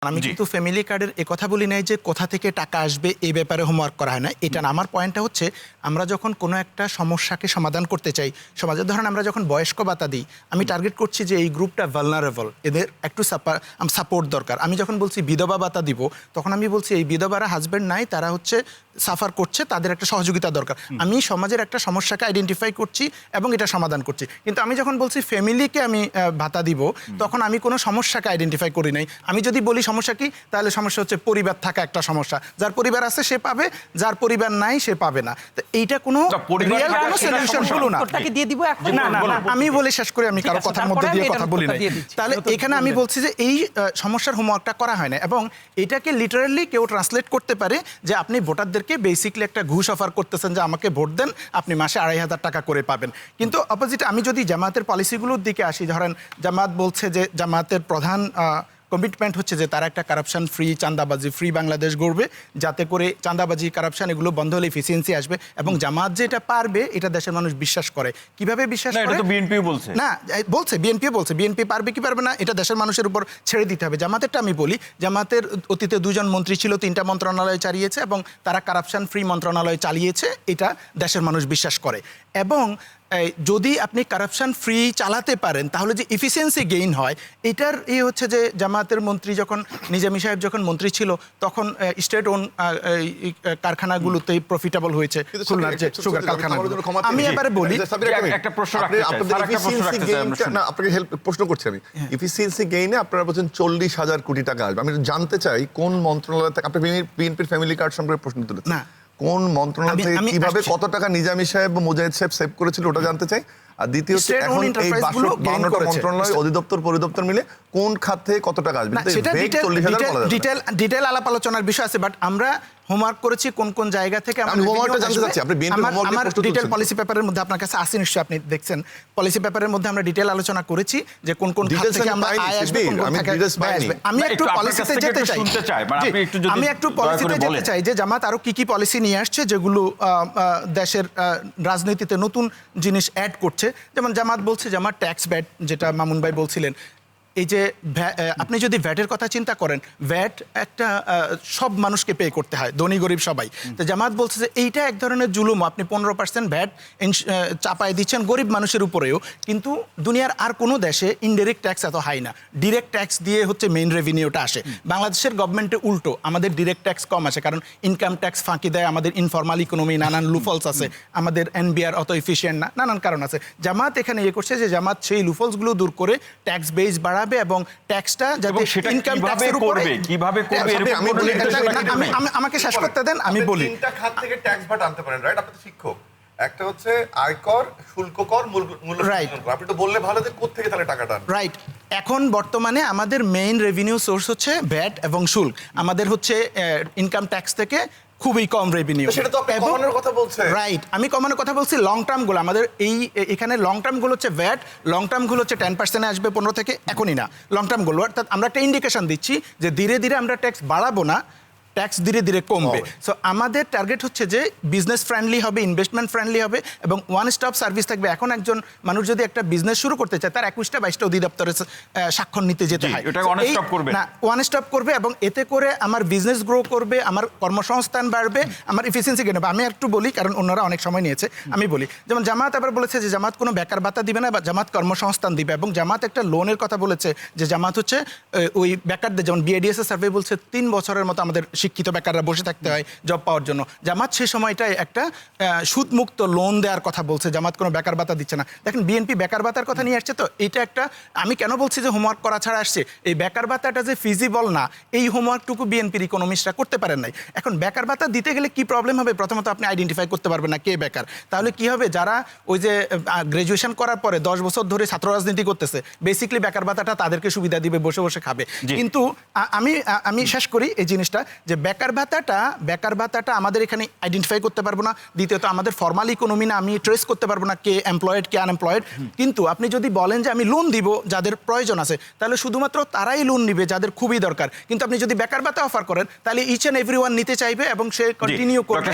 আমি কিন্তু ফ্যামিলি কার্ডের কথা বলি নাই যে কোথা থেকে টাকা আসবে এই ব্যাপারে হোমওয়ার্ক করা হয় না। এটা না, আমার পয়েন্টটা হচ্ছে আমরা যখন কোনো একটা সমস্যাকে সমাধান করতে চাই, সমাজের ধরেন আমরা যখন বয়স্ক ভাতা দিই, আমি টার্গেট করছি যে এই গ্রুপটা ভালনারেবল, এদের একটু সাপোর্ট দরকার। আমি যখন বলছি বিধবা ভাতা দিব, তখন আমি বলছি এই বিধবারা হাজব্যান্ড নাই, তারা হচ্ছে সাফার করছে, তাদের একটা সহযোগিতা দরকার। আমি সমাজের একটা সমস্যাকে আইডেন্টিফাই করছি এবং এটা সমাধান করছি। কিন্তু আমি যখন বলছি ফ্যামিলিকে আমি ভাতা দিব, তখন আমি কোনো সমস্যাকে আইডেন্টিফাই করি নাই। আমি যদি বলি সমস্যা কি, তাহলে সমস্যা হচ্ছে পরিবার থাকা একটা সমস্যা। যার পরিবার আছে সে পাবে, যার পরিবার নাই সে পাবে না। তো এইটা কোনো সলিউশন হলো না। না না, আমি বলে শেষ করে আমি কারো কথার মধ্যে দিয়ে কথা বলি না। তাহলে এখানে আমি বলছি যে এই সমস্যার হোমওয়ার্কটা করা হয় না, এবং এটাকে লিটারালি কেউ ট্রান্সলেট করতে পারে যে আপনি ভোটারদেরকে বেসিকলি একটা ঘুষ অফার করতেছেন যে আমাকে ভোট দেন, আপনি মাসে ২৫০০ টাকা করে পাবেন। কিন্তু অপোজিটে আমি যদি জামায়াতের পলিসিগুলোর দিকে আসি, ধরেন জামায়াত বলছে যে জামায়াতের প্রধান কমিটমেন্ট হচ্ছে যে তারা একটা কারাপশন ফ্রি, চাঁদাবাজি ফ্রি বাংলাদেশ গড়বে, যাতে করে চাঁদাবাজি, কারাপশন এগুলো বন্ধ হলে এফিসিয়েন্সি আসবে। এবং জামাত যে এটা পারবে এটা দেশের মানুষ বিশ্বাস করে। কিভাবে বিশ্বাস করে? এটা তো বিএনপি বলছে না, বলছে বিএনপি বলছে, বিএনপি পারবে কি পারবে না এটা দেশের মানুষের উপর ছেড়ে দিতে হবে। জামাতেরটা আমি বলি, জামাতের অতীতে 2 জন মন্ত্রী ছিল, 3টা মন্ত্রণালয় চালিয়েছে এবং তারা কারাপশন ফ্রি মন্ত্রণালয় চালিয়েছে, এটা দেশের মানুষ বিশ্বাস করে। এবং যদি আপনি কারাপশন ফ্রি চালাতে পারেন তাহলে যে এফিসিয়েন্সি গেইন হয়, এটার হচ্ছে যে জামাতের মন্ত্রী যখন নিজামী সাহেব যখন মন্ত্রী ছিল, তখন স্টেট ওন কারখানাগুলোতে প্রফিটেবল হয়েছে, খুলনার যে সুগার কারখানাগুলো। আমি এবারে বলি একটা প্রশ্ন আপনাকে প্রশ্ন করছি আমি, এফিসিয়েন্সি গেইনে আপনারা বলছেন 40,000 কোটি টাকা আসবে। আমি জানতে চাই কোন মন্ত্রণালয় থেকে আপনি বিএনপির ফ্যামিলি কার্ড সম্পর্কে প্রশ্ন তুলেছেন, কোন মন্ত্রণালয় থেকে কিভাবে কত টাকা নিজামী সাহেব বা মুজাহিদ সাহেব সেভ করেছিল ওটা জানতে চাই। আর দ্বিতীয়ত এখন এই 52টা মন্ত্রণালয়, অধিদপ্তর, পরিদপ্তর মিলে কোন খাত থেকে কত টাকা আসবে? সেটা ডিটেল আলাপ আলোচনার বিষয় আছে, বাট আমরা হোমওয়ার্ক করেছি কোন কোন জায়গা থেকে। আমি হোমওয়ার্কটা জানতে চাচ্ছি, আপনি বিএনপি হোমওয়ার্ক আমার ডিটেল পলিসি পেপারের মধ্যে আপনার কাছে আসে, নিশ্চয়ই আপনি দেখছেন। পলিসি পেপারের মধ্যে আমরা ডিটেল আলোচনা করেছি যে কোন কোন খাত থেকে আমরা আয় আসবে, কোন কোন থেকে ব্যয় আসবে। আমি একটু পলিসিতে যেতে চাই, আমি একটু পলিসিতে যেতে চাই যে জামাত আরো কি কি পলিসি নিয়ে আসছে যেগুলো দেশের রাজনীতিতে নতুন জিনিস অ্যাড করছে। যেমন জামাত বলছে, জামাত ট্যাক্স ব্যাট, যেটা মামুন ভাই বলছিলেন, এই যে আপনি যদি ভ্যাটের কথা চিন্তা করেন, ভ্যাট একটা সব মানুষকে পে করতে হয়, ধনী গরিব সবাই। তো জামাত বলছে যে এইটা এক ধরনের জুলুম, আপনি 15% ভ্যাট চাপায় দিচ্ছেন গরিব মানুষের উপরেও। কিন্তু দুনিয়ার আর কোনো দেশে ইনডাইরেক্ট ট্যাক্স এত হাই না, ডিরেক্ট ট্যাক্স দিয়ে হচ্ছে মেইন রেভিনিউটা আসে। বাংলাদেশের গভর্নমেন্টে উল্টো, আমাদের ডিরেক্ট ট্যাক্স কম আসে, কারণ ইনকাম ট্যাক্স ফাঁকি দেয়, আমাদের ইনফরমাল ইকোনমি, নানান লুফলস আছে, আমাদের এনবিআর অত এফিসিয়েন্ট না, নানান কারণ আছে। জামাত এখানে করছে যে জামাত সেই লুফলসগুলো দূর করে ট্যাক্স বেস বাড়াবে এবং ট্যাক্সটা যাতে ইনকাম ট্যাক্সের উপরে কিভাবে করবে আমাকে শেষ করতে দেন, আমি বলি। 3টা খাত থেকে ট্যাক্স বাট আনতে পারেন, রাইট? আপনি তো শিক্ষক, একটা হচ্ছে আয়কর, শুল্ক কর, মূল্য কর। আপনি তো বললে ভালো যে কোথা থেকে তাহলে টাকাটা আনবে। রাইট, এখন বর্তমানে আমাদের মেইন রেভিনিউ সোর্স হচ্ছে ভ্যাট এবং শুল্ক। আমাদের হচ্ছে ইনকাম ট্যাক্স থেকে খুবই কম রেভিনিউ। সেটা তো আপনি কমানোর কথা বলছেন। রাইট, আমি কমানোর কথা বলছি। লং টার্ম গুলো আমাদের এখানে লং টার্ম গুলো হচ্ছে ভ্যাট, লং টার্ম গুলো হচ্ছে 10% আসবে 15 থেকে, এখনই না। লং টার্ম গুলো অর্থাৎ আমরা একটা ইন্ডিকেশন দিচ্ছি যে ধীরে ধীরে আমরা ট্যাক্স বাড়াবো না, ট্যাক্স ধীরে ধীরে কমবে। সো আমাদের টার্গেট হচ্ছে যে বিজনেস ফ্রেন্ডলি হবে, ইনভেস্টমেন্ট ফ্রেন্ডলি হবে এবং ওয়ান স্টপ সার্ভিস থাকবে। এখন একজন মানুষ যদি একটা বিজনেস শুরু করতে চায়, তার 21টা 22টা অধিদপ্তরের স্বাক্ষর নিতে যেতে হয় না, ওয়ান স্টপ করবে এবং এতে করে আমার বিজনেস গ্রো করবে, আমার কর্মসংস্থান বাড়বে, আমার এফিসিয়েন্সি গেন হবে। আমি একটু বলি, কারণ অন্যরা অনেক সময় নিয়েছে, আমি বলি। যেমন জামাত আবার বলেছে যে জামাত কোনো বেকার ভাতা দিবে না, বা জামাত কর্মসংস্থান দিবে। এবং জামাত একটা লোনের কথা বলেছে যে জামাত হচ্ছে ওই বেকারদের, যেমন বিআইডিএস এর সার্ভে বলছে 3 বছরের মতো আমাদের শিক্ষিত বেকাররা বসে থাকতে হয় জব পাওয়ার জন্য। জামাত সে সময়টায় একটা সুদমুক্ত লোন দেওয়ার কথা বলছে, জামাত কোনো বেকার ভাতা দিচ্ছে না। দেখেন বিএনপি বেকার ভাতার কথা নিয়ে আসছে, তো এটা একটা, আমি কেন বলছি যে হোমওয়ার্ক করা ছাড়া আসছে, এই বেকার ভাতাটা যে ফিজিবল না, এই হোমওয়ার্কটুকু বিএনপির ইকোনমিস্টরা করতে পারেন নাই। এখন বেকার ভাতা দিতে গেলে কি প্রবলেম হবে? প্রথমত আপনি আইডেন্টিফাই করতে পারবেন না কে বেকার। তাহলে কি হবে? যারা ওই যে গ্রাজুয়েশন করার পরে 10 বছর ধরে ছাত্র রাজনীতি করতেছে, বেসিকলি বেকার ভাতাটা তাদেরকে সুবিধা দিবে, বসে বসে খাবে। কিন্তু আমি শেষ করি এই জিনিসটা, যে বেকার ভাতাটা আমাদের এখানে আইডেন্টিফাই করতে পারবো না। দ্বিতীয়ত আমাদের ফর্মাল ইকোনমি না, আমি ট্রেস করতে পারবো না কে এমপ্লয়েড কে আনএমপ্লয়েড। কিন্তু আপনি যদি বলেন যে আমি লোন দিব যাদের প্রয়োজন আছে, তাহলে শুধুমাত্র তারাই লোন নিবে যাদের খুবই দরকার। কিন্তু আপনি যদি বেকার ভাতা অফার করেন, তাহলে ইচ অ্যান্ড এভরিওয়ান নিতে চাইবে এবং সে কন্টিনিউ করবে।